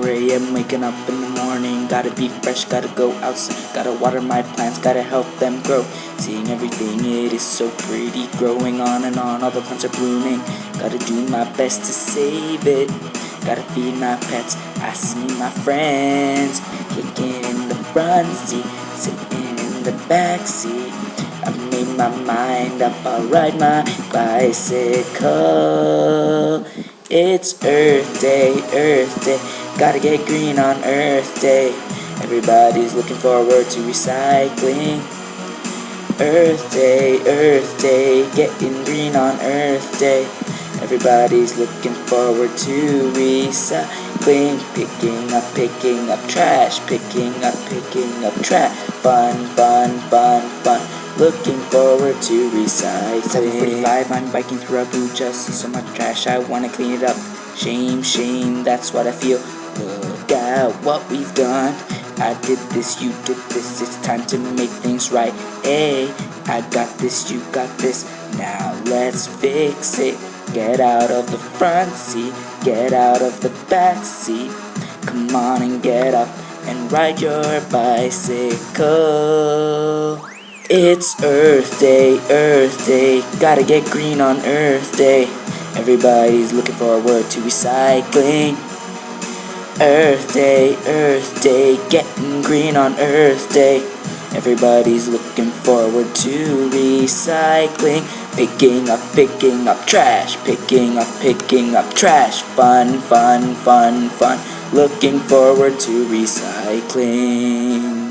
4 a.m. waking up in the morning. Gotta be fresh, gotta go outside, gotta water my plants, gotta help them grow. Seeing everything, it is so pretty, growing on and on, all the plants are blooming. Gotta do my best to save it, gotta feed my pets. I see my friends kicking in the front seat, sitting in the back seat. I made my mind up, I'll ride my bicycle. It's Earth Day, gotta get green on Earth Day. Everybody's looking forward to recycling. Earth Day, getting green on Earth Day. Everybody's looking forward to recycling. Picking up trash, picking up trash. Fun. Looking forward to recycling. 7:45, I'm biking through Abuja. See so much trash, I wanna clean it up. Shame, that's what I feel. Look at what we've done. I did this, you did this. It's time to make things right. Hey, I got this, you got this. Now let's fix it. Get out of the front seat, get out of the back seat. Come on and get up and ride your bicycle. It's Earth Day, gotta get green on Earth Day. Everybody's looking forward to recycling. Earth Day, getting green on Earth Day. Everybody's looking forward to recycling. Picking up trash, picking up trash. Fun. Looking forward to recycling.